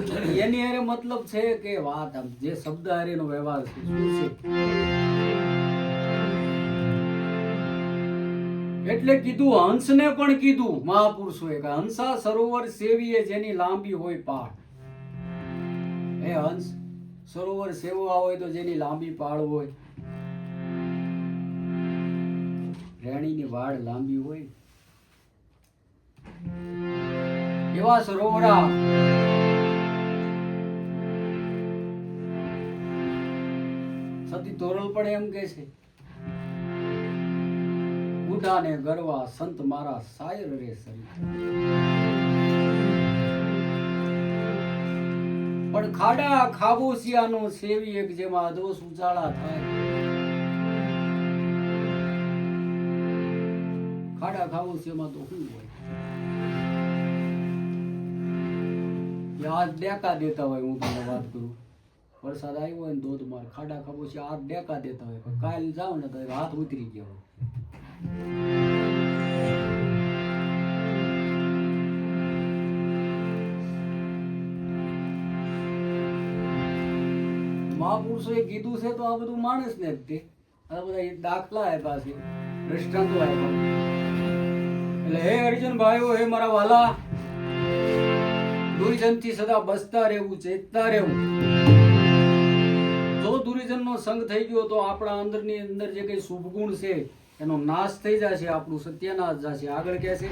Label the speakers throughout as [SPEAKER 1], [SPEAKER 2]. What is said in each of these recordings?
[SPEAKER 1] એની હારે મતલબ છે કે વાત આમ જે શબ્દ હારેનો વ્યવહાર છે શું છે એટલે કીધું હંસને પણ કીધું મહાપુરુષોએ કે હંસા સરોવર સેવીએ જેની લાંબી હોય પાળ. હે હંસ સરોવર સેવવા હોય તો જેની લાંબી પાળ હોય, રેણીની વાડ લાંબી હોય એવા સરોવરા સતી તોરલ પણ એમ કે છે ઉડાને ગરવા સંત મારા સાયર રે સરી. પણ ખાડા ખાબોશિયાનો સેવી એક જેમાં અધોસ ઉજાળા થાય. ખાડા ખાબોશિયામાં તો શું હોય આજ ડેકા દેતા હોય. હું તમને વાત કરું, વરસાદ આવ્યો હોય ને ધોધમાર ખાડા ખાબોશિયા આજ ડેકા દેતા હોય, પણ કાલ જાવ ને તો હાથ ઉતરી ગયો હોય. મહાપુરુષોએ કીધું છે તો આ બધું માણસ ને જ તે આ બધા દાખલા આપ્યા છે, દ્રષ્ટાંતો આપ્યા. એટલે હે અર્જુન ભાઈઓ, હે મારા વાલા, દુર્જનથી સદા બચતા રહેવું, ચેતતા રહેવું. જો દુર્જનનો સંગ થઈ ગયો તો આપણા અંદરની અંદર જે કઈ શુભ ગુણ છે એનો નાશ થઈ જશે, આપણું સત્યનાશ જશે. આગળ કહે છે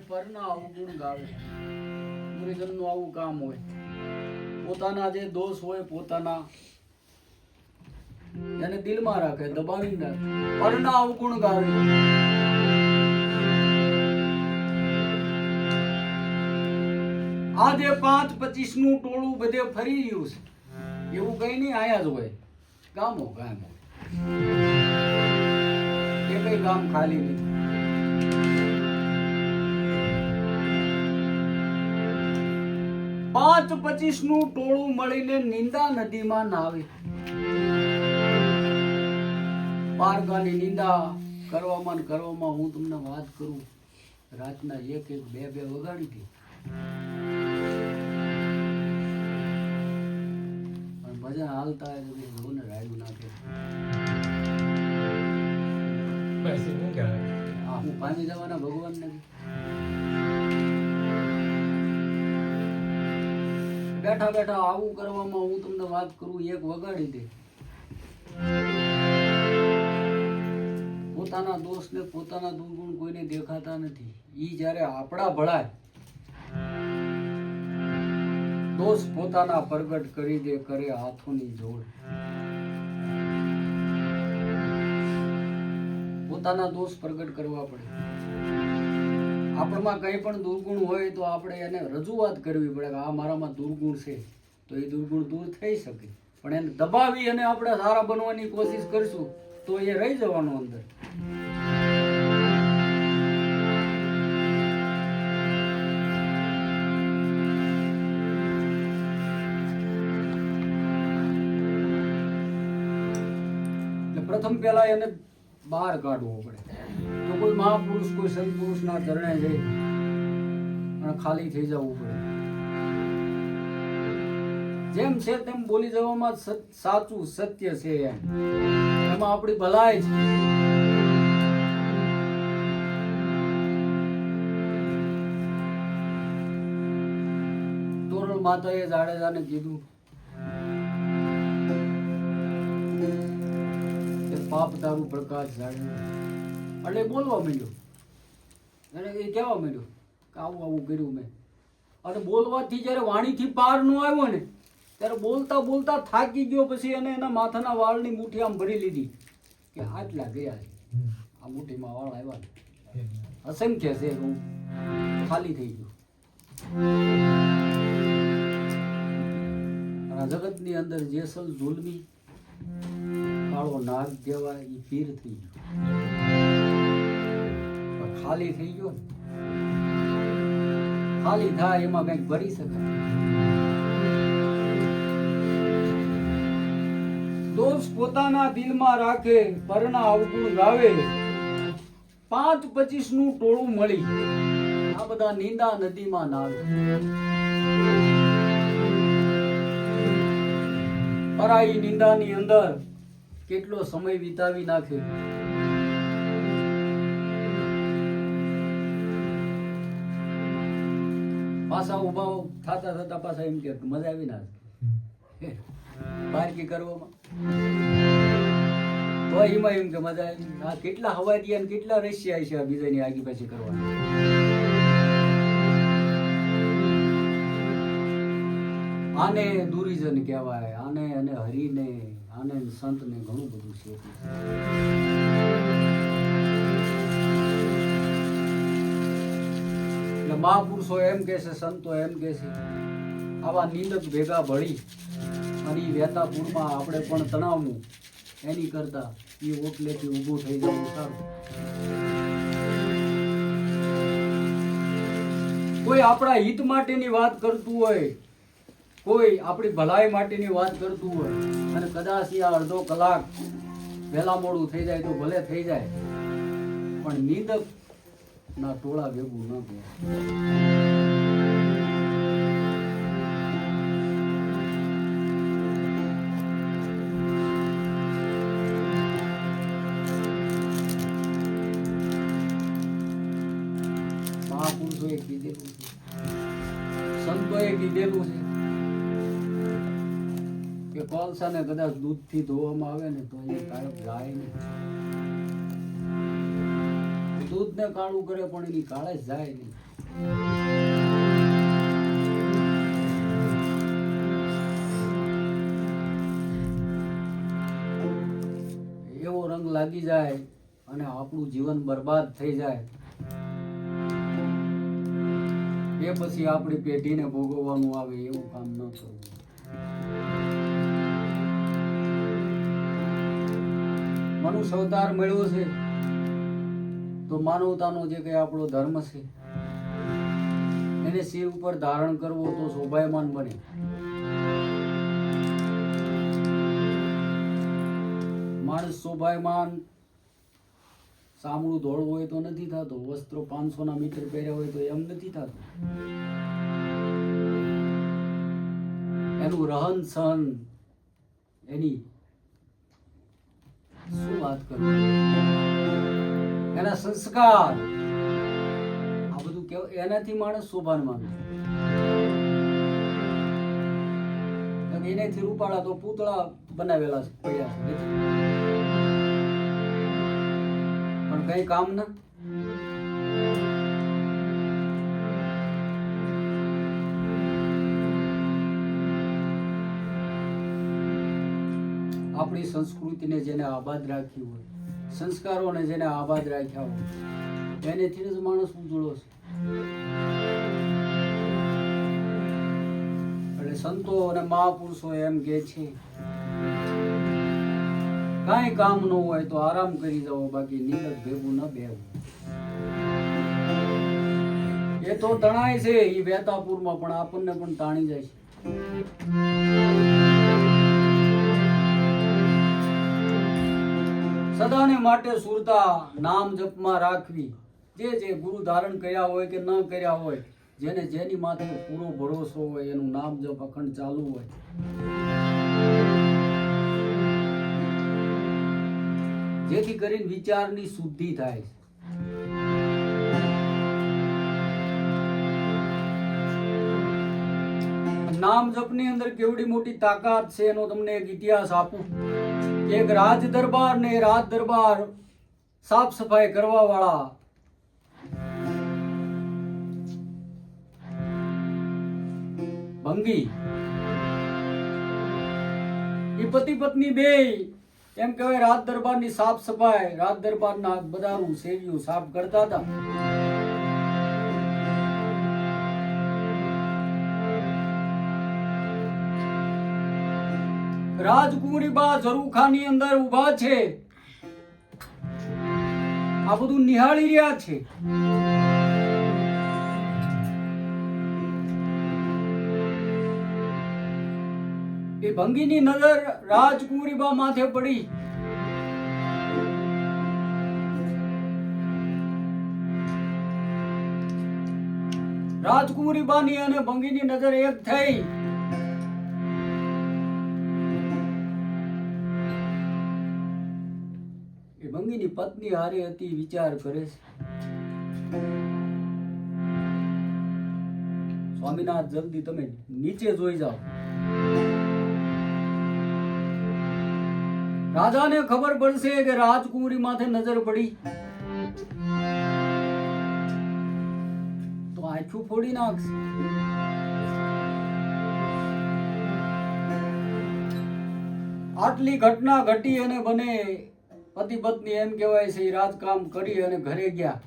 [SPEAKER 1] પરના અવગુણ ગાવે. ગુરુજનનું આવું કામ હોય, પોતાના જે દોષ હોય પોતાના એને દિલમાં રાખે, દબાવી રાખે, પરના અવગુણ ગાવે. આ જે 5-25 નું ટોળું બધે ફરી રહ્યું છે એવું કઈ નહીં, આયા જ હોય ગામો ગામ હોય, એ કઈ ગામ ખાલી નથી. 5-25 નું ટોળું મળીને નિંદા નદીમાં નાવે. પારગાની નિંદા કરવામાં ને કરવામાં હું તમને વાત કરું, રાતના 1-1, 2-2 વગાડી હતી. ભજન હાલતા જોને રાડ્યું નાખે. હું પામી જવાના ભગવાન નથી. બેઠા બેઠા આવું કરવામાં હું તમને વાત કરું, 1 વગાડી દે. પોતાના દોષ ને પોતાના દુર્ગુણ કોઈને દેખાતા નથી. ઈ જ્યારે આપણા ભળાય દોષ પોતાના પ્રગટ કરી દે, કરે હાથોની જોડ. પોતાના દોષ પ્રગટ કરવા પડે. આપણામાં કંઈ પણ દુર્ગુણ હોય તો આપણે એને રજૂઆત કરવી પડે કે આ મારામાં દુર્ગુણ છે, તો એ દુર્ગુણ દૂર થઈ શકે. પણ એને દબાવી અને આપણે સારા બનવાની કોશિશ કરશું તો એ રહી જવાનું અંદર. પ્રથમ પહેલા એને બહાર કાઢવો પડે. તો કોઈ મહાપુરુષ કોઈ સંત પુરુષના ચરણે જઈ અને ખાલી થઈ જવું પડે. જેમ છે તેમ બોલી જવામાં સાચું સત્ય છે એમાં આપણી ભલાઈ છે. તોરલ માતાએ જાડેજાને કીધું પાપ તારું પ્રકાશ જાણે એટલે બોલવા માંડ્યો. એને એ કહેવા માંડ્યો કે આવું આવું કર્યું મેં. અને બોલવાથી જ્યારે વાણીથી પાર ન આવ્યો ને ત્યારે બોલતા બોલતા થાકી ગયો. પછી એને એના માથાના વાળની મુઠ્ઠી આમ ભરી લીધી કે આટલા ગયા છે. આ મુઠ્ઠીમાં વાળ આવ્યા ને અસંખ્ય છે. હું ખાલી થઈ ગયો. આ જગતની અંદર જેસલ ઝુલમી કાળો નાગ કહેવાય એ પીર થઈ ગયો. ખાલી થઈ ગયો. ખાલી થાય એમાં કઈક ભરી શકાય. દોષ પોતાના દિલમાં રાખે પરના અવગુણ ગાવે. 5-25 નું ટોળું મળી આ બધા નિંદા નદીમાં નાવે. પરાઈ નિંદાની અંદર કેટલો સમય વિતાવી નાખે. પાછા ઉભા થતા થતા પાછા એમ કે મજા આવી ના બારકી કરવામાં. તો એમાં એમ કે મજા આવી. આ કેટલા હવા દિયા ને કેટલા રશિયા છે આ બીજાની આગી પાછી કરવાની. આને દુરીજન કહેવાય. આને અને હરિને આને સંતને ઘણું બધું છે. એટલે મહાપુરુષો એમ કે છે, સંતો એમ કે છે, આવા નિંદક ભેગા ભળી અને વેતાપુરમાં આપણે પણ તણાવવું એની કરતા એ ઓટલેથી ઊભું થઈ જવું સારું. કોઈ આપણા હિત માટેની વાત કરતું હોય, કોઈ આપણી ભલાઈ માટેની વાત કરતું હોય અને કદાચ આ અડધો કલાક વહેલા મોડું થઈ જાય તો ભલે થઈ જાય, પણ નિંદક ના ટોળા ભેગું ન થાય. મહાપુરુષોએ કીધેલું છે, સંતોએ કીધેલું છે કે કોલસાને કદાચ દૂધથી ધોવામાં આવે ને તો એ કાળક જાય નહીં. દૂધને કાળું કરે પણ એની કાળે જ જાય નહીં. એવો રંગ લાગી જાય અને આપણું જીવન બરબાદ થઈ જાય એ પછી આપણી પેઢીને ભોગવવાનું આવે એવું કામ ન કરવું. મનુષ્ય અવતાર મળ્યો છે તો માનવતાનો જે કઈ આપણો ધર્મ છે એને શિર ઉપર ધારણ કરવો તો શોભાયમાન બને. માણસ શોભાયમાન સામળું ધોળું હોય તો નથી થતો, વસ્ત્રો 500 ના મીટર પહેર્યા હોય તો એમ નથી થતું. એનું રહન સહન, એની શું વાત કરું, એના સંસ્કાર, આ બધું કેવું એનાથી માણસ શોભાનમાન. એનાથી રૂપાળા તો પૂતળા બનાવેલા છે પડ્યા છે, પણ કઈ કામ ના. આપણી સંસ્કૃતિને જેને આબાદ રાખી હોય, સંસ્કારોને જેને આબાદ રાખ્યા હોય એનેથી જ માણસ ઉજળો છે. એટલે સંતો અને મહાપુરુષો એમ કે છે કાંઈ કામ ન હોય તો આરામ કરી જાઓ, બાકી નીંદર ભેગું ન બેવું. એ તો તણાય છે એ વેતાપુરમાં, પણ આપણને પણ તાણી જાય છે. સદાને માટે સુરતા નામ જપમાં રાખવી. જે ગુરુ ધારણ કર્યા હોય કે ન કર્યા હોય, જેને જેની માથે પૂરો ભરોસો હોય એનું નામ જપ અખંડ ચાલુ હોય. જેથી કરીને વિચારની શુદ્ધિ થાય. નામ જપની અંદર કેવડી મોટી તાકાત છે એનો તમને એક ઇતિહાસ આપું. એક રાજ દરબાર ને રાજ દરબાર સાફ સફાઈ કરવા વાળા ભંગી, એ પતિ પત્ની બે એમ કહેવાય રાજ દરબારની સાફ સફાઈ, રાજ દરબારના બધાનું સેવ્યું સાફ કરતા હતા. રાજકુમારી બા ઝરૂખાની અંદર ઊભા છે, આ બધું નિહાળી રહ્યા છે. એ ભંગીની નજર રાજકુમારી બા માથે પડી. રાજકુમારી બાની અને ભંગીની નજર એક થઈ. એ ભંગીની પત્ની હારે હતી, વિચાર કરે છે, સ્વામીનાથ જલ્દી તમે નીચે જોઈ જાઓ. રાજાને ખબર પડશે કે રાજકુમારી માથે નજર પડી તો આંખું ફોડી નાખશે. આટલી ઘટના ઘટી અને બને પતિ પત્ની એમ કહેવાય છે રાજકામ કરી અને ઘરે ગયા.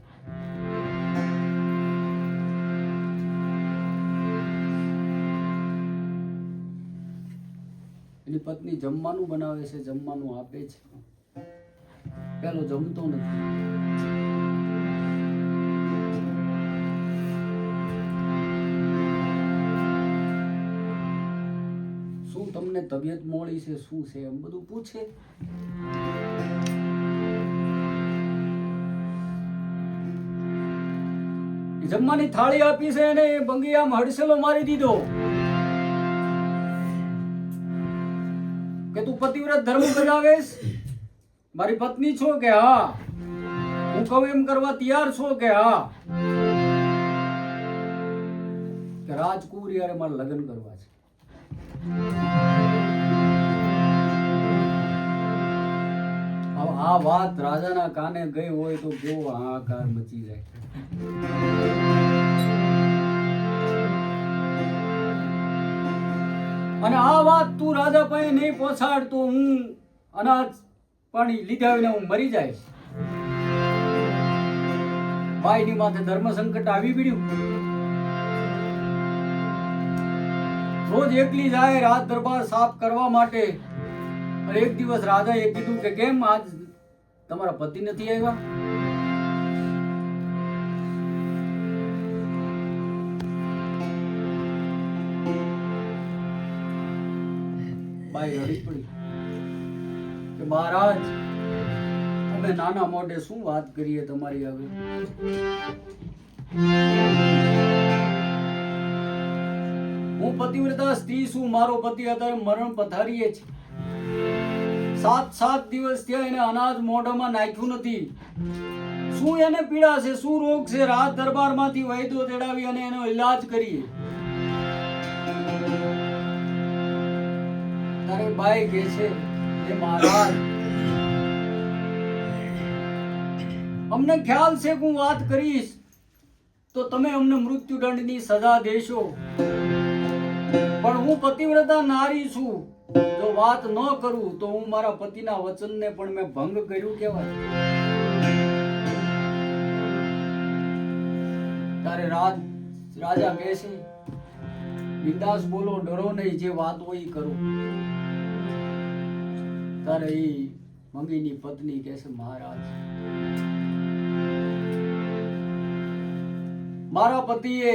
[SPEAKER 1] એની પત્ની જમવાનું બનાવે છે, જમવાનું આપે છે. પેલો જમતો નથી. શું તમને તબિયત મોડી છે, શું છે એમ બધું પૂછે. જમવાની થાળી આપી છે અને ભંગી આમ હડસેલો મારી દીધો કે તું પતિવ્રત ધર્મ બજાવેશ, મારી પત્ની છો કે હા, હું કહું એમ કરવા તૈયાર છો કે હા, કે રાજકુમારી યારે મારે લગ્ન કરવા છે. આ વાત રાજાના કાને ગઈ હોય તો કેવો હાહાકાર મચી જાય. અને આ વાત તું રાજા પાસે નહીં પહોંચાડ તો હું અનાજ પાણી લીધા વિના હું મરી જઈશ. ભાઈની માથે ધર્મ સંકટ આવી પડ્યું. રોજ એકલી જાય રાજ દરબાર સાફ કરવા માટે. અને એક દિવસ રાજાએ કીધું કે કેમ આજ તમારા પતિ નથી આવ્યા? બાઈ રડી પડી કે મહારાજ અમે નાના મોઢે શું વાત કરીએ તમારી હવે. હું પતિવ્રતા સ્ત્રી છું, મારો પતિ અત્યારે મરણ પથારીએ છે. 7 દિવસ થયા એને અનાજ મોઢામાં નાખ્યું નથી. શું એને પીડા છે, શું રોગ છે? રાજ દરબારમાંથી વૈદ્યો તેડાવી અને એનો ઈલાજ કરીએ. તારે બાઈ કહે છે કે મહારાજ અમને ખ્યાલ છે કે હું વાત કરીશ તો તમે અમને મૃત્યુદંડની સજા દેશો, પણ હું પતિવ્રતા નારી છું. જો વાત ન કરું તો હું મારા પતિના વચનને પણ મેં ભંગ કર્યું કહેવાય. તારે રાજા કહે છે બિંદાસ બોલો, ડરો નહીં, જે વાત હોય એ કરો. તારે એ મંગીની પત્ની કહે છે, મહારાજ, મારા પતિએ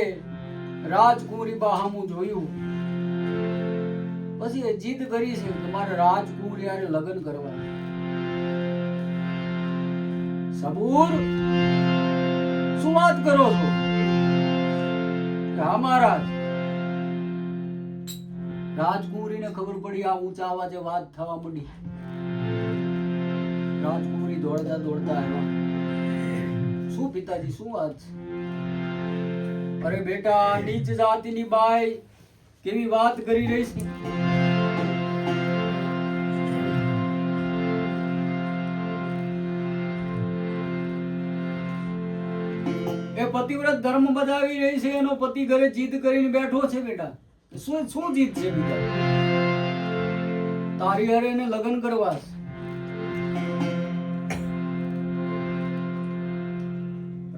[SPEAKER 1] રાજકુંવરી બહામું જોયું, પછી એ જીદ કરી છે કે મારે રાજકુંવરી હારે લગ્ન કરવા. સબૂર, શું વાત કરો છો? હા મહારાજ. રાજકુંવરીને ખબર પડી આ ઊંચા અવાજે વાત થવા માંડી. રાજકુંવરી દોડતા દોડતા આવ્યા. શું પિતાજી, શું વાત છે? અરે બેટા, નીચ જાતિની બાઈ કેવી વાત કરી રહી છે. એ પતિવ્રત ધર્મ બજાવી રહી છે, એનો પતિ ઘરે જીદ કરીને બેઠો છે. બેટા, શું જીદ છે? બેટા, તારી હારે એને લગ્ન કરવા છે.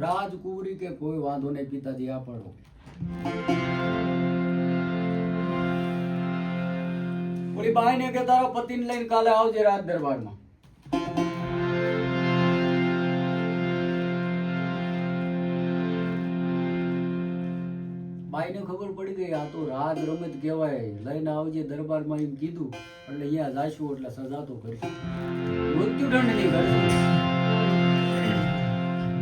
[SPEAKER 1] રાજકુંવરી કે કોઈ વાંધો નહીં પિતાજી, આ પડો. ઓલી બાઈને કે તારા પતિને લઈને કાલે આવજે રાજ દરબારમાં. બાઈને ખબર પડી ગઈ આ તો રાજ રમત કહેવાય, લઈને આવજે દરબારમાં એમ કીધું એટલે અહીંયા જાશું એટલે સજા તો કરશું, મૃત્યુદંડ નહીં કરશું.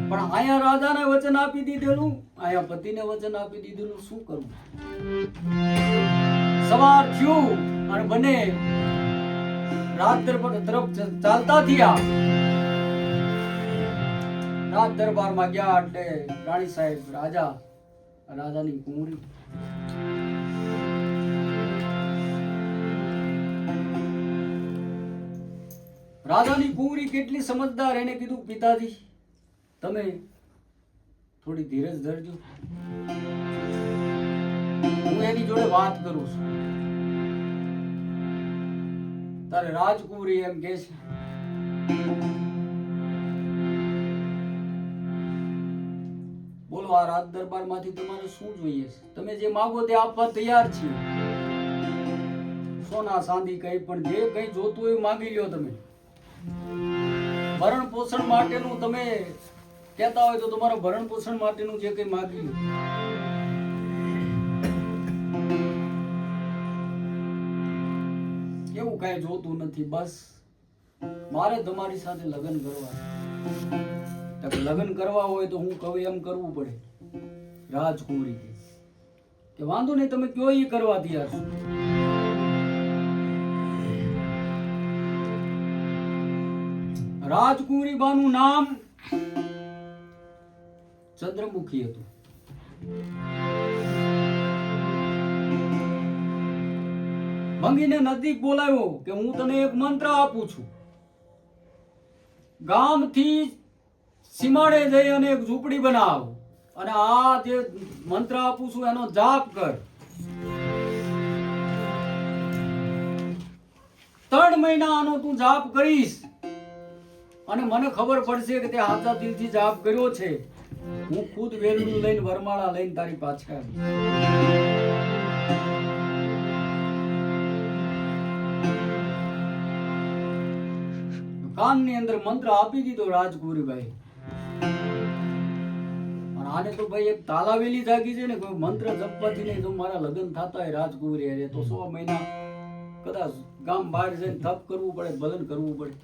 [SPEAKER 1] પણ અહીંયા રાજાને વચન આપી દીધેલું, અહીંયા પતિને વચન આપી દીધેલું, શું કરવું? સવાર થયું અને બંને રાજ દરબાર તરફ ચાલતા થયા. રાજ દરબારમાં ગયા એટલે રાણી સાહેબ, રાજાની કુંવરી. રાજાની કુંવરી કેટલી સમજદાર, એને કીધું પિતાજી તમે થોડી ધીરજ ધરજો, હું એની જોડે વાત કરું છું. તારે રાજકુંવરી એમ કે છે, બોલો આ રાજ દરબાર માંથી તમારે શું જોઈએ છે? તમે જે માંગો તે આપવા તૈયાર છીએ. સોના ચાંદી કઈ પણ જે કઈ જોતું હોય માંગી લ્યો. તમે ભરણ પોષણ માટેનું તમે કહેતા હોય તો તમારા ભરણ પોષણ માટેનું જે કઈ માંગી લ્યો. એવું કઈ જોતું નથી, બસ મારે તમારી સાથે લગ્ન કરવા. લગ્ન કરવા હોય તો હું કહું એમ કરવું પડે. રાજકુંવરી કે વાંધો નહીં, તમે કયો એ કરવા તૈયાર છો. રાજકુંવરી બાનું નામ ચંદ્રમુખી હતું. મંગીને નજીક બોલાવ્યો કે હું તને એક મંત્ર આપું છું, ગામથી સીમાડે જઈ અને એક ઝૂંપડી બનાવ અને આ જે મંત્ર આપું છું એનો જાપ કર. 3 મહિના આનો તું જાપ કરીશ અને મને ખબર પડશે કે તે હાથા દિલથી જાપ કર્યો છે. હું ખુદ વેલડું લઈને વરમાળા લઈને તારી પાછળ આવીશ. કાનની અંદર મંત્ર આપી દીધો રાજકુંવરીબાઈ. આને તો ભાઈ એક તાલાવેલી જાગી છે ને, કોઈ મંત્ર જપવાથી નહીં તો મારા લગ્ન થતા હોય રાજકુંવરી હારે તો 100 મહિના કદાચ ગામ બહાર જઈને તપ કરવું પડે, ભલન કરવું પડે.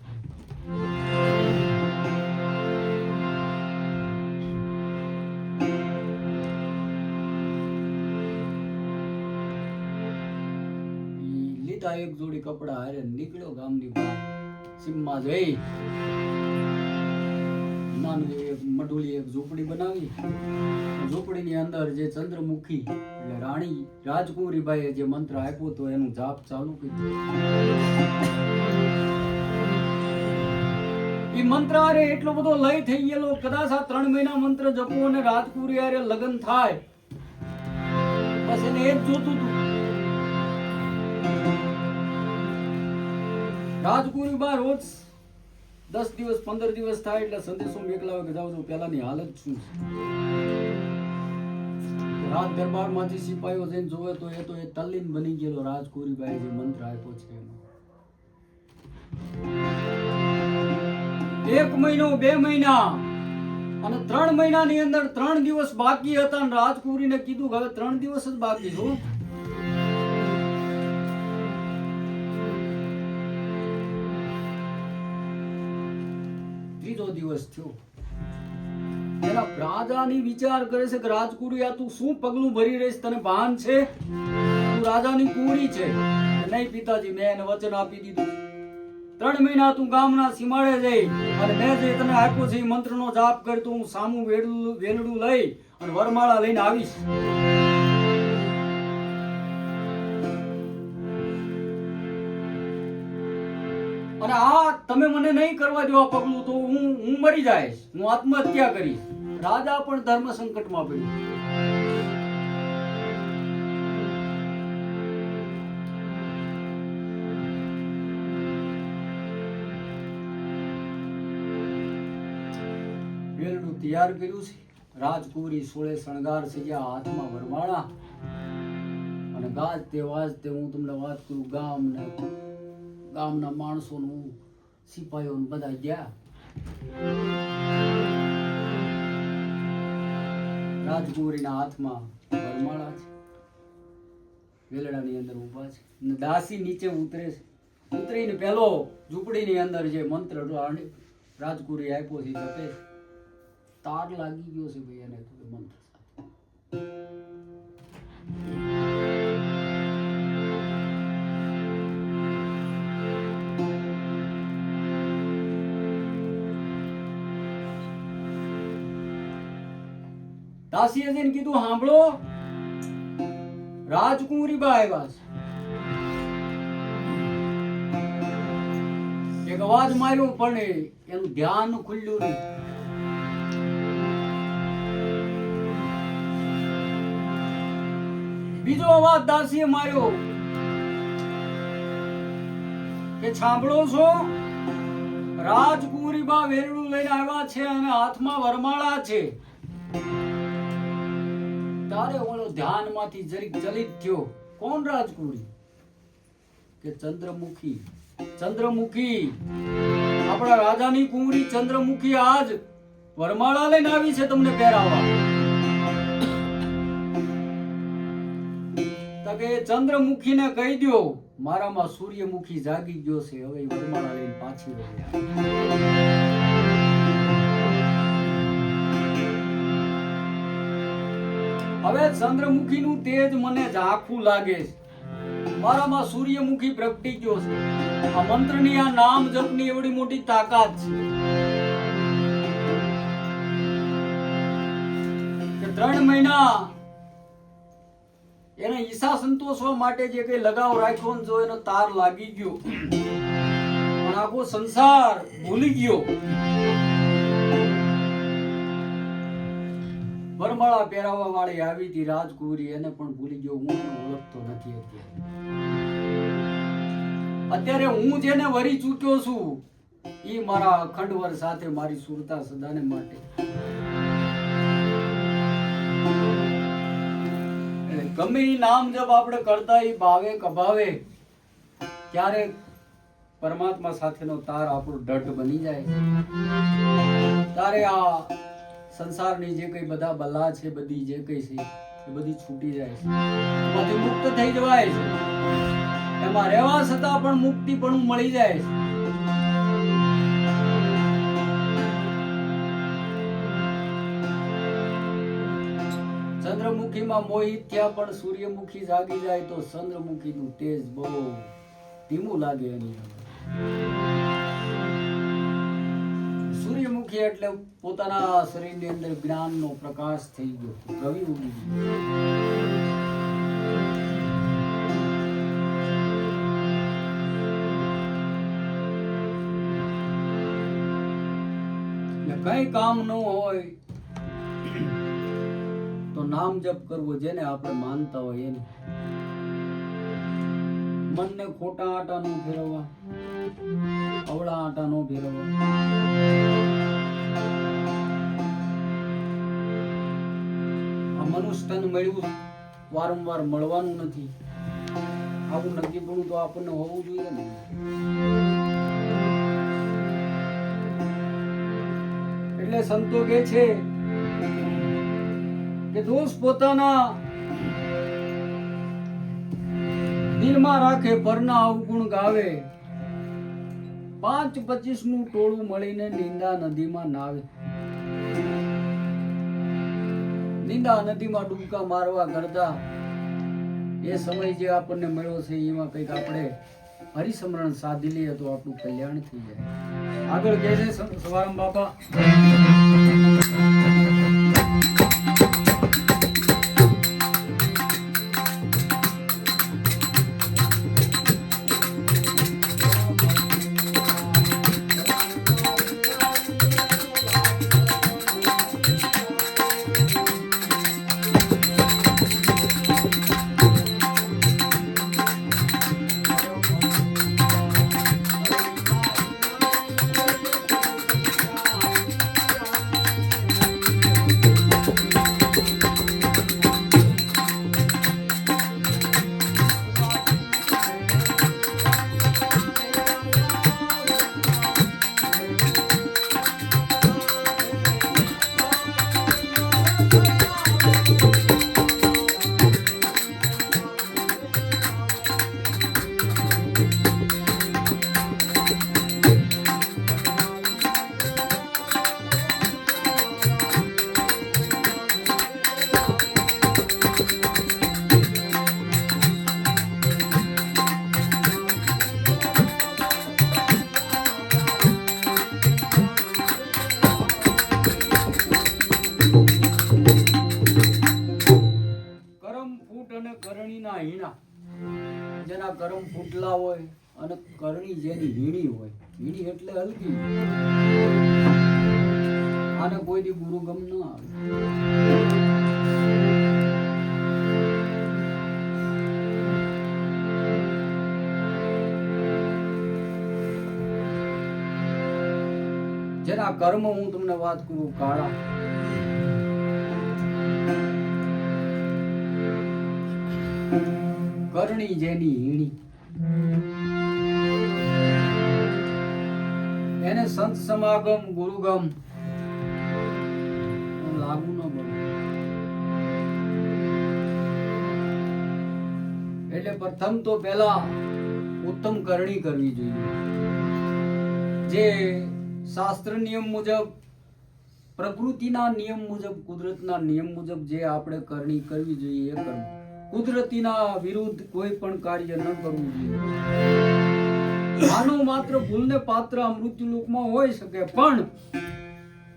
[SPEAKER 1] લીધા એક જોડી કપડા હારે નીકળ્યો ગામની બહાર. સીમમાં જઈ નાનું એક મઢુલી એક ઝૂંપડી બનાવી. ઝૂંપડીની અંદર જે ચંદ્રમુખી એટલે રાણી રાજકુંવરીબાઈએ જે મંત્ર આપ્યો તો એનું જાપ ચાલુ કર્યું. એ મંત્ર હારે એટલો બધો લય થઈ ગયેલો, કદાચ આ 3 મહિના મંત્ર જપો અને રાજકુંવરી હારે લગ્ન થાય, બસ એને એ જ જોતું હતું. રાજકુંવરીબા રોજ 10 દિવસ 15 દિવસ થાય એટલે સંદેશો મોકલાવે કે જાઓ પેલાની હાલત શું છે. રાજ દરબાર માંથી સિપાહીઓ જઈને જોવે તો એ તલ્લીન બની ગયેલો રાજકુંવરીબાએ જે મંત્ર આપ્યો છે એનો. 1 મહિનો 2 મહિના અને 3 મહિનાની અંદર 3 દિવસ બાકી હતા અને રાજકુમારીને કીધું કે હવે 3 દિવસ જ બાકી છે. ત્રીજો દિવસ થયો. એના રાજાની વિચાર કરે છે કે રાજકુમારી આ તું શું પગલું ભરી રહીશ, તને ભાન છે? તું રાજાની કુંવરી છે. નહીં પિતાજી, મેં એને વચન આપી દીધું. 3 મહિના તું ગામના સીમાડે જઈ અને મેં જે તને આપ્યો છે એ મંત્રનો જાપ કર, તો હું સામું વેલડું લઈ અને વરમાળા લઈને આવીશ. અને આ તમે મને નહીં કરવા દો આ પગલું, તો હું મરી જઈશ, હું આત્મહત્યા કરીશ. રાજા પણ ધર્મ સંકટમાં પડ્યો. વેલડું તૈયાર કર્યું છે. રાજકુમારી સોળે શણગાર છે, જ્યાં હાથમાં વરમાળા અને ગાજતે વાજતે હું તમને વાત કરું, ગામના માણસોનું, સિપાહીઓનું બધા ગયા. રાજકુમારીના હાથમાં વરમાળા છે, વેલડાની અંદર ઊભા છે અને દાસી નીચે ઉતરે છે. ઉતરીને પેલો ઝૂંપડીની અંદર જે મંત્ર રાજકુમારી આપ્યો છે જપે છે. તાર લાગી ગયો છે ભાઈ એને તો મંત્ર દાસીએ જઈને કીધું, સાંભળો, રાજકુમારી બા આવ્યા છે. એક અવાજ માર્યો પણ એનું ધ્યાન ખુલ્યું નહીં. બીજો અવાજ દાસીએ માર્યો કે સાંભળો છો, રાજકુમારી બા વેરણું લઈને આવ્યા છે અને હાથમાં વરમાળા છે. તારે ઓલો ધ્યાનમાંથી જરીક ચલિત થયો. કોણ રાજકુમારી? કે ચંદ્રમુખી. ચંદ્રમુખી, આપણા રાજાની કુંવરી ચંદ્રમુખી આજ વરમાળા લઈને આવી છે તમને પહેરાવવા. કે ચંદ્રમુખીને કહી દો મારામાં સૂર્યમુખી જાગી ગયો છે, હવે વરમાળા લઈને પાછી વળી. હવે ચંદ્રમુખીનું તેજ મને ઝાંખું લાગે છે. મારામાં સૂર્યમુખી પ્રગટી ગયો છે. આ મંત્રની, આ નામ જપની એવડી મોટી તાકાત છે કે 3 મહિના એને ઈચ્છા સંતોષવા માટે જે કઈ લગાવ રાખ્યો ને જો એનો તાર લાગી ગયો અને આખો સંસાર ભૂલી ગયો. વરમાળા પહેરાવા વાળી આવી હતી રાજકુમારી, એને પણ ભૂલી ગયો. હું એને ઓળખતો નથી અત્યારે હું જેને વરી ચૂક્યો છું એ મારા અખંડવર સાથે મારી સુરતા સદાને માટે. ગમે એ નામ જપ આપણે કરતા એ ભાવે કભાવે ત્યારે પરમાત્મા સાથેનો તાર આપણો દઢ બની જાય. તારે આ સંસારની જે કઈ બધા બલા છે, બધી જે કઈ છે એ બધી છૂટી જાય છે, એમાંથી મુક્ત થઈ જવાય છે. એમાં રહેવા છતાં પણ મુક્તિ પણ મળી જાય છે. ચંદ્રમુખીમાં મોહિત થયા પણ સૂર્યમુખી જાગી જાય તો ચંદ્રમુખીનું તેજ બહુ ધીમું લાગે. એની સૂર્યમુખી એટલે પોતાના શરીરની અંદર જ્ઞાનનો પ્રકાશ થઈ ગયો, રવિ ઉગી ગયો. કઈ કામ ન હોય તો નામ જપ કરવો, જેને આપણે માનતા હોય એને. મનને ખોટા આટા નો ફેરવવા, અવળા આટા નો ફેરવવા. આ મનુષ્ય તન મળ્યું વારંવાર મળવાનું નથી. આવું નક્કી પણ તો આપણને હોવું જોઈએ ને. એટલે સંતો કહે છે કે દોષ પોતાના દિલમાં રાખે પરના અવગુણ ગાવે 5-25 નું ટોળું મળીને નિંદા નદીમાં નાવે. નિંદા નદીમાં ડૂબકા મારવા કરતા એ સમય જે આપણને મળ્યો છે એમાં કંઈક આપણે હરિસ્મરણ સાધી લઈએ તો આપણું કલ્યાણ થઈ જાય. આગળ કહે છે સવારામ બાપા, કરણીના હીણા, જેના કરમ ફૂટલા હોય અને કરણી જેની હીણી હોય. હીણી એટલે હલકી, આને કોઈ દી ગુરુ ગમ ન આવે. જેના કર્મ, હું તમને વાત કરું, કાળા, કરણી જેની હીણી, એને સંત સમાગમ ગુરુગમ લાગુ ન પડે. એટલે પ્રથમ તો પહેલા ઉત્તમ કરણી કરવી જોઈએ. જે શાસ્ત્ર નિયમ મુજબ, પ્રકૃતિના નિયમ મુજબ, કુદરતના નિયમ મુજબ જે આપણે કરણી કરવી જોઈએ એ કરવું. કુદરતીના વિરુદ્ધ કોઈ પણ કાર્ય ન કરવું જોઈએ. માનવ માત્ર ભૂલને પાત્ર મૃત્યુલોકમાં હોઈ શકે, પણ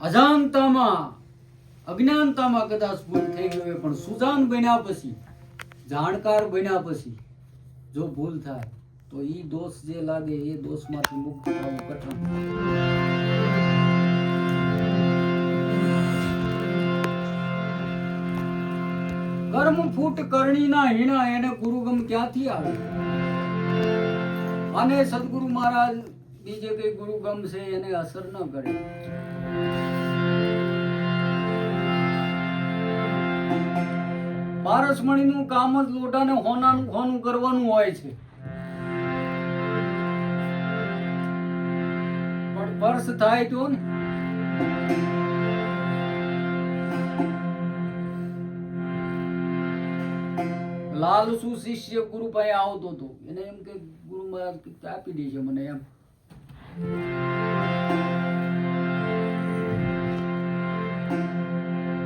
[SPEAKER 1] અજાણતામાં, અજ્ઞાનતામાં કદાચ ભૂલ થઈ ગઈ હોય, પણ સુજાન બન્યા પછી, જાણકાર બન્યા પછી જો ભૂલ થાય તો ઈ દોષ જે લાગે એ દોષમાંથી મુક્ત થવું કઠણ. કર્મ ફૂટ કરણીના હીણા, એને ગુરુગમ ક્યાંથી આવે? અને સદગુરુ મહારાજ બીજે કઈ ગુરુગમ છે એને અસર ન કરે. પારસમણીનું કામ જ લોટાને હોનાનું હોનું કરવાનું હોય છે, પણ પર્સ થાય તો ને. લાલસુ શિષ્ય ગુરુ પાસે આવતો હતો, એને એમ કે ગુરુ મહારાજ આપી દેશે મને એમ.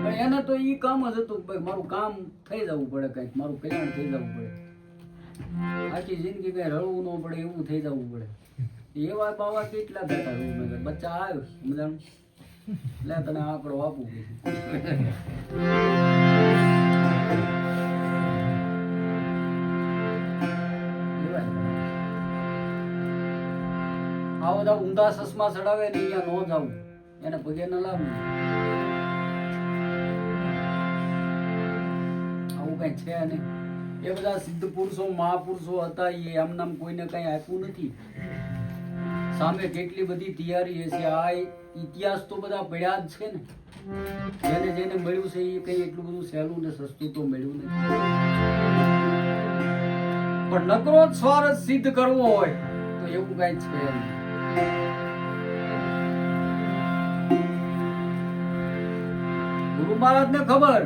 [SPEAKER 1] પણ એને તો ઈ કામ જ હતું, ભાઈ મારું કામ થઈ જવું પડે, કઈક મારું કલ્યાણ થઈ જવું પડે, આખી જિંદગી કઈ રળવું ન પડે એવું થઈ જવું પડે. એવા બાવા કેટલા બેઠા રૂપનગર, બચ્ચા આવ્યો મજાનું, લે તને આંકડો આપું. આ બધા ઊંધા સસમા ચડાવે ને અહીંયા ન જવું, એને પગે ન લાવવું. આવું કઈ છે નહીં. એ બધા સિદ્ધ પુરુષો, મહાપુરુષો હતા, એ એમ નામ કોઈને કઈ આપ્યું નથી. સામે કેટલી બધી તૈયારી હશે. આ ઇતિહાસ તો બધા પડ્યા જ છે ને. જેને જેને મળ્યું છે એ કઈ એટલું બધું સહેલું ને સસ્તું તો મળ્યું નથી. પણ નકરો જ સ્વાર્થ સિદ્ધ કરવો હોય તો એવું કઈ છે નહીં. ગુરુ મહારાજ ને ખબર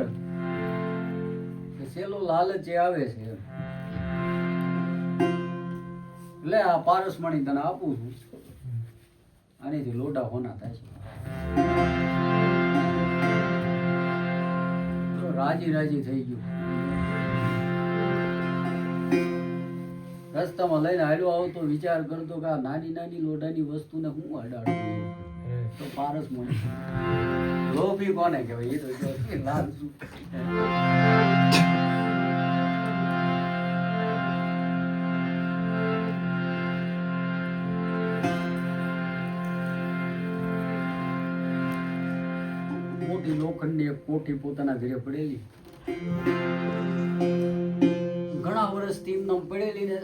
[SPEAKER 1] કે સેલો લાલચ એ આવે છે. લે આ પારસમણી તને આપું છું, આનેથી લોટા હોના થાય છે. તો રાજી રાજી થઈ ગયું. રસ્તામાં લઈને હાલ્યો આવતો વિચાર કરતો કે આ નાની નાની લોટાની વસ્તુને હું અડાડું. તો પારસમણી લોભી કોને કહેવાય? એ તો લાલચુ. મોટી લોખંડની એક કોઠી પોતાના ઘરે પડેલી, ઘણા વર્ષથી એમને પડેલી ને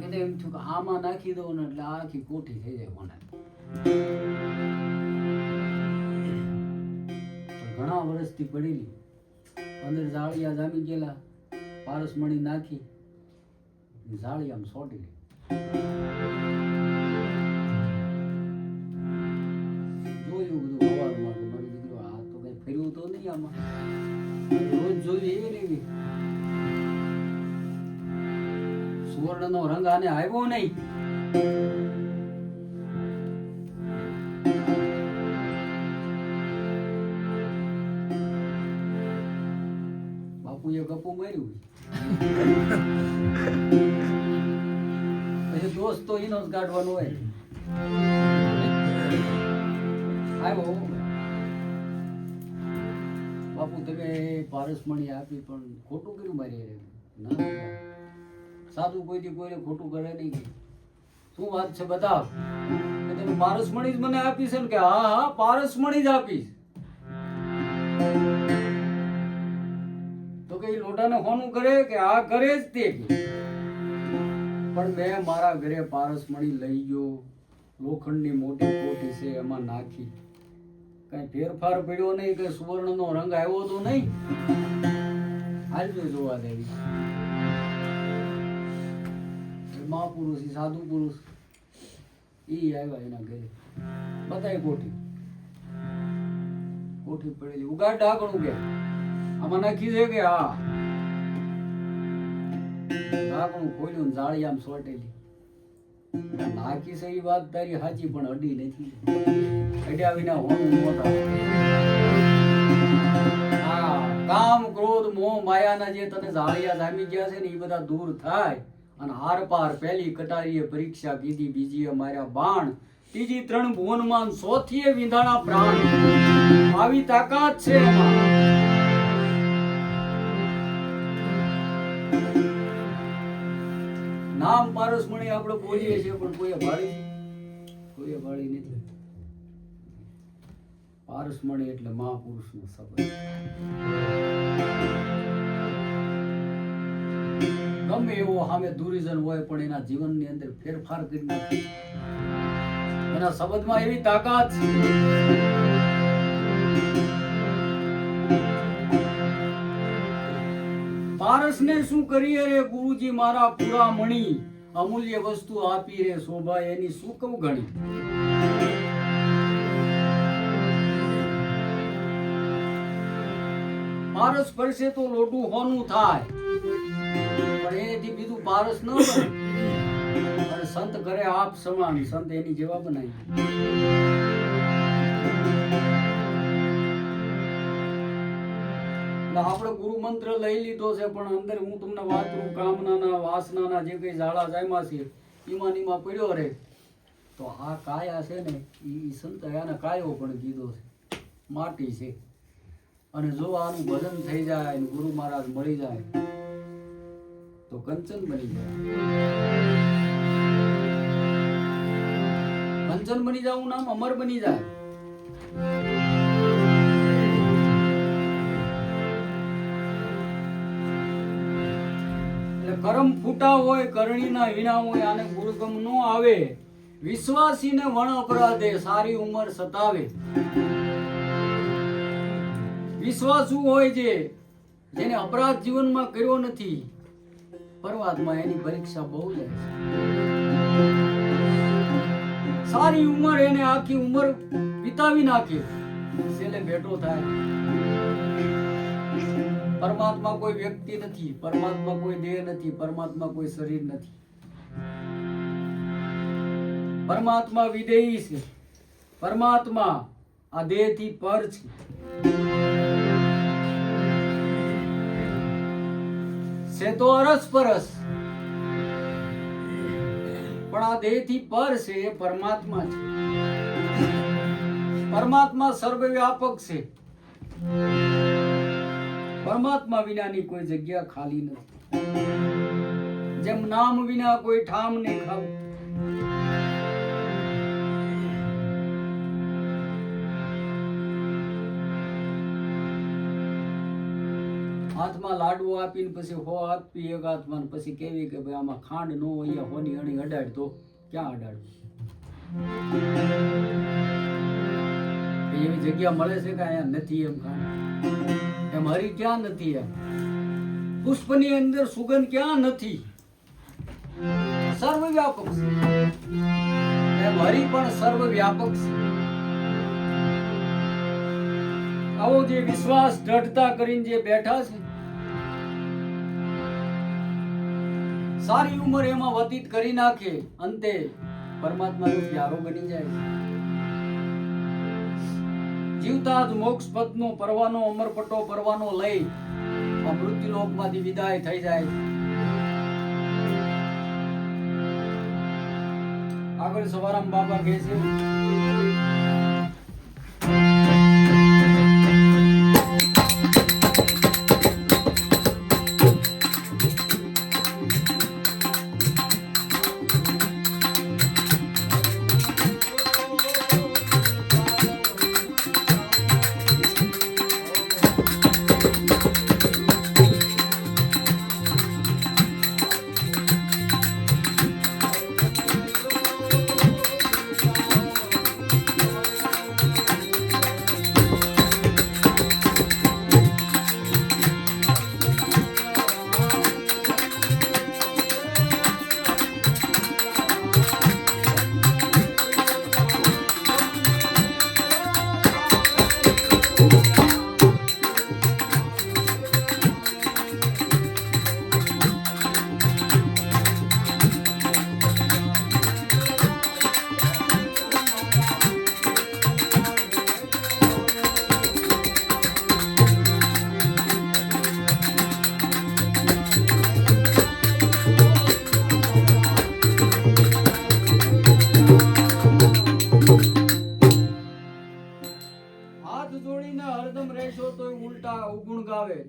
[SPEAKER 1] એને એમ થયું કે આમાં નાખી દો ને એટલે આખી કોઠી થઈ જાય મને. ઘણા વર્ષથી પડેલી, અંદર જાળિયા જામી ગયેલા, પારસમણી નાખી જાળિયામાં સોટી લે. જોયું બધું હવારમાં કે મારું દીકરો આ તો કઈ ફેરવું તો નહીં, આમાં રોજ જોયું એવી ને એવી. સુવર્ણનો રંગ આને આવ્યો નહીં. બાપુએ ગપ્પુ માર્યું. પછી દોસ્ત તો એનો જ કાઢવાનો હોય. આવ્યો બાપુ તમે પારસમણી આપી પણ ખોટું કર્યું મારી. ના સાધુ કોઈથી કોઈને ખોટું કરે નહીં. શું વાત છે બતાવ. કે તમે પારસમણી જ મને આપી છે ને? કે હા હા પારસમણી જ આપીશ. તો કે એ લોટાને હોનું કરે કે આ કરે જ તે. પણ મેં મારા ઘરે પારસમણી લઈ ગયો, લોખંડની મોટી કોઠી છે એમાં નાખી, કઈ ફેરફાર પડ્યો નહીં, કે સુવર્ણનો રંગ આવ્યો તો નહીં. હાલજો જોવા દેવી. મહાપુરુષ સાધુ પુરુષ ઈ આવ્યા એના ઘરે, બતાવી કોઠી. કોઠી પડેલી, ઉગાડ ઢાંકણું કે આમાં નાખી છે કે હા. ઢાંકણું ખોલ્યું, જાળિયામાં સોટેલી નાખી છે. એ વાત તારી સાચી, પણ અડી નથી. અડ્યા વિના હોનું મોટા. હા, કામ ક્રોધ મોહ માયાના જે તને જાળિયા જામી ગયા છે ને એ બધા દૂર થાય. અને હાર પાર પહેલી કટારીએ પરીક્ષા કીધી, બીજીએ માર્યા બાણ, ત્રીજી ત્રણ ભુવનમાં, ચોથીએ વિંધાણા પ્રાણ. આવી તાકાત છે એમાં. નામ પારસમણી આપણે બોલીએ છીએ પણ કોઈએ ભાળી નથી. પારસમણી એટલે મહાપુરુષનો શબ્દ. ગમે એવો સામે દુર્જન હોય પણ એના જીવનની અંદર ફેરફાર કરી નાખે. એના શબ્દમાં એવી તાકાત છે. પારસને શું કરીએ રે ગુરુજી મારા પૂરા મણી, અમૂલ્ય વસ્તુ આપી રે શોભા એની શું કહું ગણી. પારસ પરસે તો લોટું હોનું થાય, પણ એથી બીજું પારસ ન બને. અને સંત કરે આપ સમાન, સંત એની જેવા બનાવી. આપણે ગુરુ મંત્ર લઈ લીધો છે, પણ અંદર હું તમને વાતરું કામનાના વાસનાના જે કઈ ઝાડા જામ્યા છે ઈમાન ઈમાં પડ્યો રે. તો આ કાયા છે ને એ સંત આને કાયો પણ કીધો છે, માટી છે. અને જો આનું ભજન થઈ જાય, ગુરુ મહારાજ મળી જાય તો કંચન બની જાય. કંચન બની જવું નામ અમર બની જાય. એટલે કરમ ફૂટા હોય, કરણીના હીણા હોય, આને ગુરુગમ નો આવે. વિશ્વાસીને વણ અપરાધે સારી ઉંમર સતાવે. વિશ્વાસુ હોય જેને અપરાધ જીવનમાં કર્યો નથી, પરમાત્મા એની પરીક્ષા બહુ લે છે. સારી ઉંમર એને આખી ઉંમર વિતાવી નાખે. છેલ્લે બેઠો થાય. પરમાત્મા કોઈ વ્યક્તિ નથી, પરમાત્મા કોઈ દેહ નથી, પરમાત્મા કોઈ શરીર નથી. પરમાત્મા વિદેહી છે. પરમાત્મા આ દેહ થી પર છે. છે તો અરસપરસ, પણ આ દેહ થી પર છે એ પરમાત્મા છે. પરમાત્મા સર્વવ્યાપક છે. પરમાત્મા વિનાની કોઈ જગ્યા ખાલી નથી. જેમ નામ વિના કોઈ ઠામ નહીં ખાવું. હાથમાં લાડુ આપીને પછી હો આપી એક હાથમાં, પછી કેવી કે ભાઈ આમાં ખાંડ ન હોય, હોની અણી અડાડ તો ક્યાં અડાડવું? એવી જગ્યા મળે છે કે અહીંયા નથી એમ ખાંડ? એમ હરી ક્યાં નથી? એમ પુષ્પની અંદર સુગંધ ક્યાં નથી? સર્વવ્યાપક છે. એમ હરી પણ સર્વવ્યાપક છે. આવો જે વિશ્વાસ દ્રઢતા કરીને જે બેઠા છે, સારી ઉંમર એમાં વ્યતીત કરી નાખે, અંતે પરમાત્માનો પ્યારો બની જાય છે. જીવતા જ મોક્ષ પથનો પરવાનો, અમરપટ્ટો પરવાનો લઈ મૃત્યુલોકમાંથી વિદાય થઈ જાય છે. આગળ સવારામ બાબા કહે છે,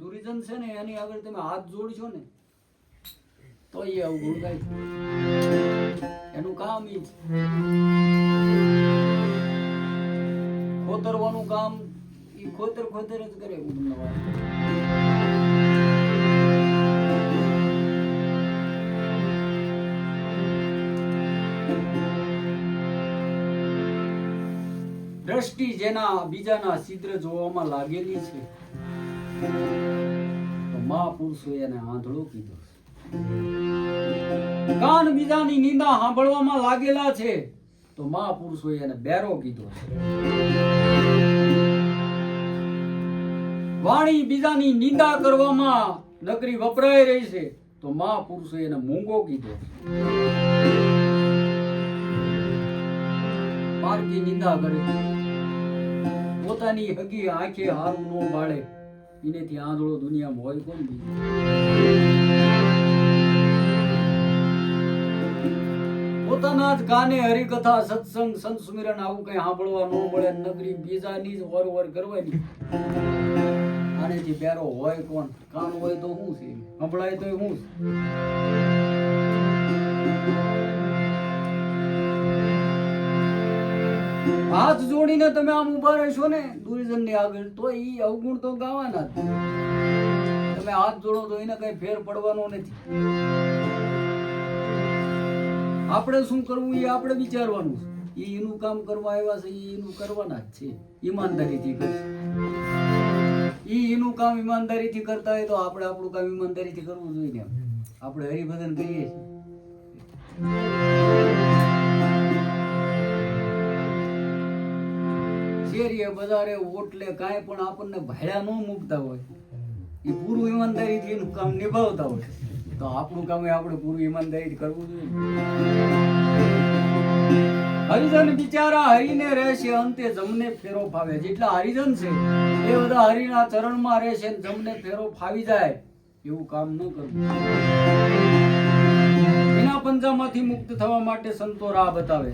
[SPEAKER 1] દુર્જન છે ને એની આગળ તમે હાથ જોડશો ને તો એ અવગુણ ગાય. એનું કામ ઈ ખોતરવાનું કામ ઈ ખોતર જ કરે. દ્રષ્ટિ જેના બીજાના છિદ્ર જોવામાં લાગેલી છે, તો મહાપુરુષોએ એને આંધળો કીધો. કાન બીજાની નિંદા સાંભળવામાં લાગેલા છે, તો મહાપુરુષોએ એને બેરો કીધો. વાણી બીજાની નિંદા કરવામાં નકરી વપરાઈ રહી છે, તો મહાપુરુષોએ એને મૂંગો કીધો. પારકી નિંદા કરે, પોતાની હગી આંખે હારું નો બાળે, એનેથી આંધળો દુનિયામાં હોય કોણ બીજું? પોતાના જ કાને હરિકથા, સત્સંગ, સંત સુમિરન આવું કઈ સાંભળવા ન મળે, નગરી બીજાની જ વર કરવાની. આનેથી બેરો હોય કોણ? કાન હોય તો શું છે? સંભળાય તો શું છે? હાથ જોડીને તમે આમ ઉભા રહેશો ને દુર્જન ની આગળ, તો ઈ અવગુણ તો ગાવાના જ. તમે હાથ જોડો તો એને કઈ ફેર પડવાનો નથી. આપણે શું કરવું એ આપણે વિચારવાનું છે. એનું કામ કરવા આવ્યા છે, એનું કરવાના જ છે. ઈમાનદારીથી કરશે. એનું કામ ઈમાનદારીથી કરતા હોય તો આપણે આપણું કામ ઈમાનદારીથી કરવું જોઈએ. આપણે હરિભજન કરીએ છીએ. શેરીએ બજારે ઓટલે કાંઈ પણ આપણને ભાડ્યા ન મૂકતા હોય, એ પૂરું ઈમાનદારીથી એનું કામ નિભાવતા હોય, તો આપણું કામ આપણે પૂરું ઈમાનદારીથી કરવું જોઈએ. હરિજન બિચારા હરીને રહેશે, અંતે જમને ફેરો ફાવે. જેટલા હરિજન છે એ બધા હરિના ચરણમાં રહેશે, જમને ફેરો ફાવી જાય એવું કામ ન કરવું. એના પંજામાંથી મુક્ત થવા માટે સંતો રાહ બતાવે.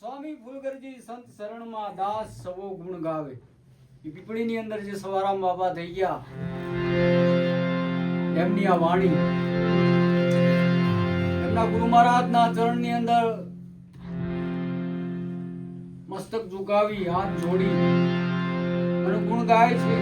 [SPEAKER 1] સ્વામી ફૂલગરજી સંત શરણમાં દાસ સવો ગુણ ગાવે. એ પીપળીની અંદર જે સવારામ બાબા થઈ ગયા, એમની આ વાણી એમના ગુરુ મહારાજના ચરણની અંદર મસ્તક ઝુકાવી હાથ જોડી અને ગુણ ગાય છે.